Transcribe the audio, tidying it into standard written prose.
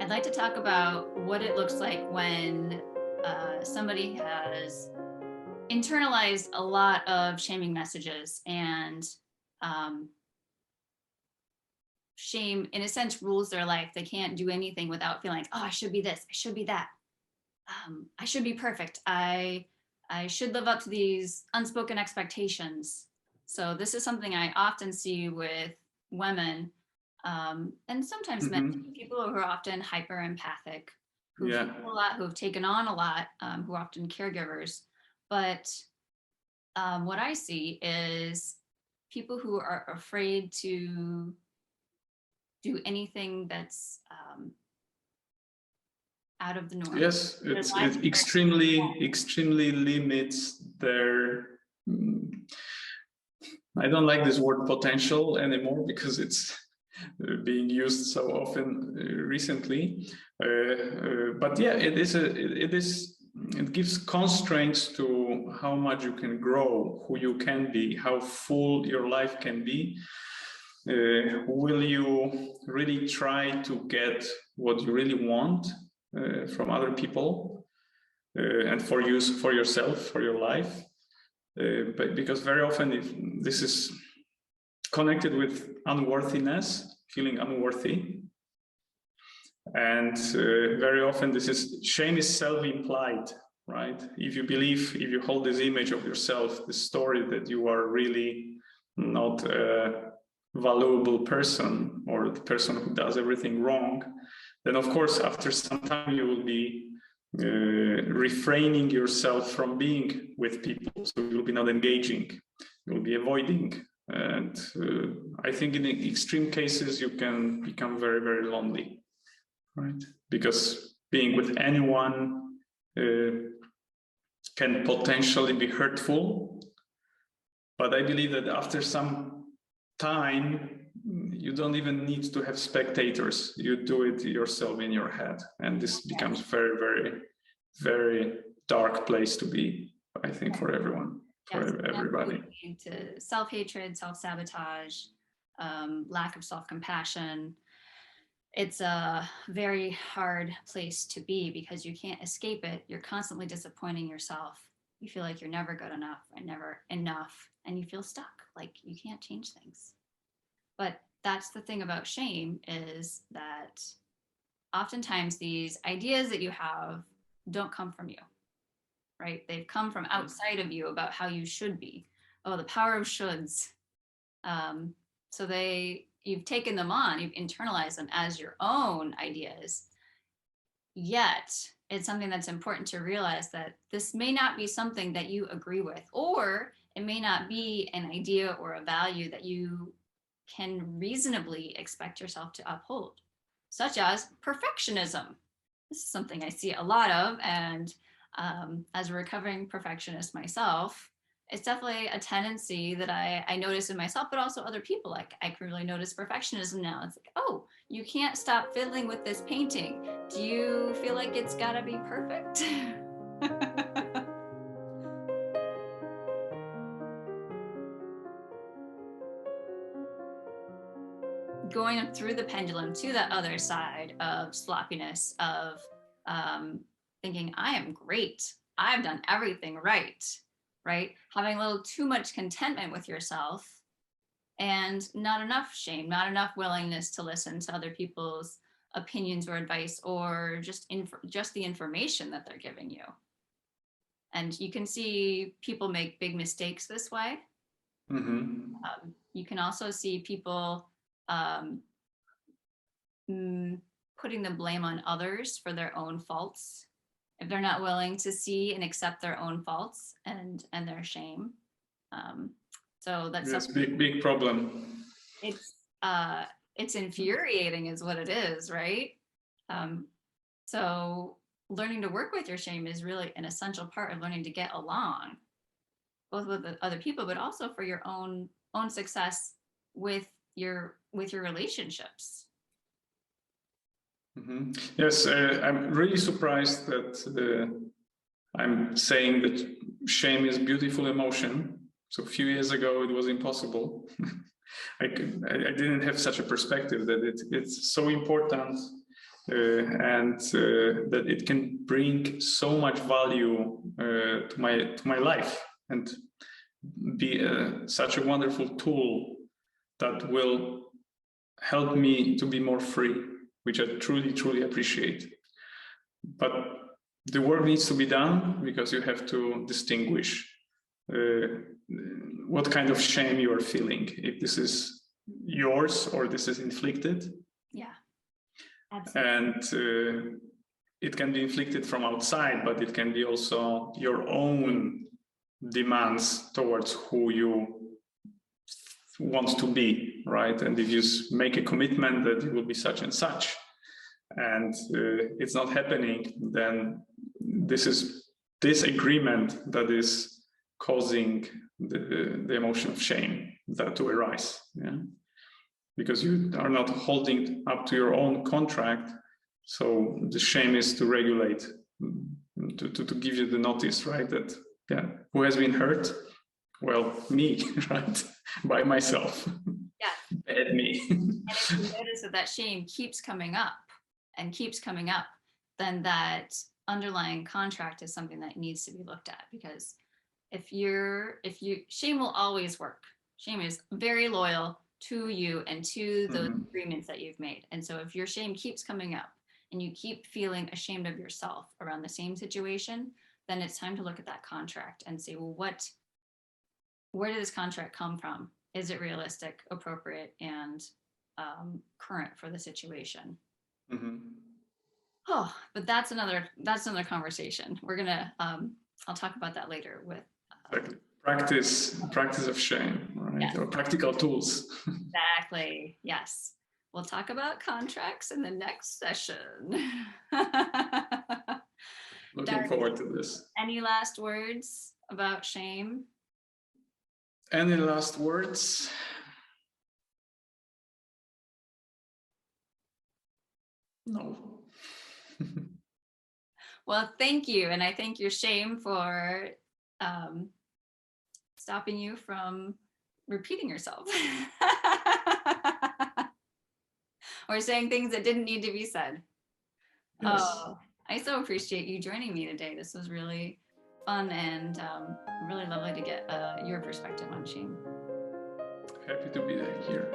I'd like to talk about what it looks like when somebody has internalized a lot of shaming messages, and shame, in a sense, rules their life. They can't do anything without feeling like, oh, I should be this, I should be that, I should be perfect, I should live up to these unspoken expectations. So this is something I often see with women, and sometimes men, people who are often hyper empathic, who feel a lot, who've taken on a lot, who are often caregivers. But what I see is people who are afraid to do anything that's out of the norm. Yes, it extremely limits their, I don't like this word potential anymore because it's being used so often recently. But yeah, it gives constraints to how much you can grow, who you can be, how full your life can be. Will you really try to get what you really want from other people and for yourself, for your life? But because very often this is connected with unworthiness, feeling unworthy. And very often shame is self-implied, right? If you hold this image of yourself, this story that you are really not a valuable person, or the person who does everything wrong, then of course after some time you will be refraining yourself from being with people. So you'll be not engaging, you'll be avoiding. And I think in extreme cases, you can become very, very lonely, right? Because being with anyone can potentially be hurtful. But I believe that after some time, you don't even need to have spectators. You do it yourself in your head. And this becomes very, very, very dark place to be, I think, for everyone. For everybody. To self-hatred, self-sabotage, lack of self-compassion. It's a very hard place to be because you can't escape it. You're constantly disappointing yourself. You feel like you're never good enough and never enough, and you feel stuck, like you can't change things. But that's the thing about shame, is that oftentimes these ideas that you have don't come from you. Right? They've come from outside of you about how you should be. Oh, the power of shoulds. So you've taken them on, you've internalized them as your own ideas. Yet it's something that's important to realize that this may not be something that you agree with, or it may not be an idea or a value that you can reasonably expect yourself to uphold, such as perfectionism. This is something I see a lot of, and as a recovering perfectionist myself, it's definitely a tendency that I notice in myself, but also other people. Like, I can really notice perfectionism now. It's like, oh, you can't stop fiddling with this painting. Do you feel like it's gotta be perfect? Going through the pendulum to that other side of sloppiness, of thinking, I am great, I've done everything right? Having a little too much contentment with yourself and not enough shame, not enough willingness to listen to other people's opinions or advice, or just the information that they're giving you. And you can see people make big mistakes this way. You can also see people putting the blame on others for their own faults, if they're not willing to see and accept their own faults and their shame. So that's a big problem. It's infuriating is what it is, right? So learning to work with your shame is really an essential part of learning to get along, both with other people, but also for your own success with your relationships. Yes, I'm really surprised that I'm saying that shame is a beautiful emotion. So a few years ago, it was impossible. I didn't have such a perspective that it's so important and that it can bring so much value to my life and be such a wonderful tool that will help me to be more free, which I truly appreciate. But the work needs to be done because you have to distinguish what kind of shame you are feeling, if this is yours or this is inflicted. Yeah, absolutely. And it can be inflicted from outside, but it can be also your own demands towards who you want to be, right? And if you make a commitment that you will be such and such, and it's not happening, then this agreement that is causing the emotion of shame that to arise, yeah, because you are not holding up to your own contract. So the shame is to regulate, to give you the notice, right? That, yeah, who has been hurt? Well, me, right? By myself. Yeah. Bad me. And if you notice that shame keeps coming up and keeps coming up, then that underlying contract is something that needs to be looked at, because shame will always work. Shame is very loyal to you and to those agreements that you've made. And so if your shame keeps coming up and you keep feeling ashamed of yourself around the same situation, then it's time to look at that contract and say, well, where did this contract come from? Is it realistic, appropriate, and current for the situation? Oh, but that's another conversation. We're gonna I'll talk about that later with practice of shame, right? Yes. Or practical tools. Exactly. Yes. We'll talk about contracts in the next session. Looking forward to this. Any last words about shame? Any last words? No. Well, thank you. And I thank your shame for stopping you from repeating yourself or saying things that didn't need to be said. Yes. Oh, I so appreciate you joining me today. This was really fun and really lovely to get your perspective on shame. Happy to be here.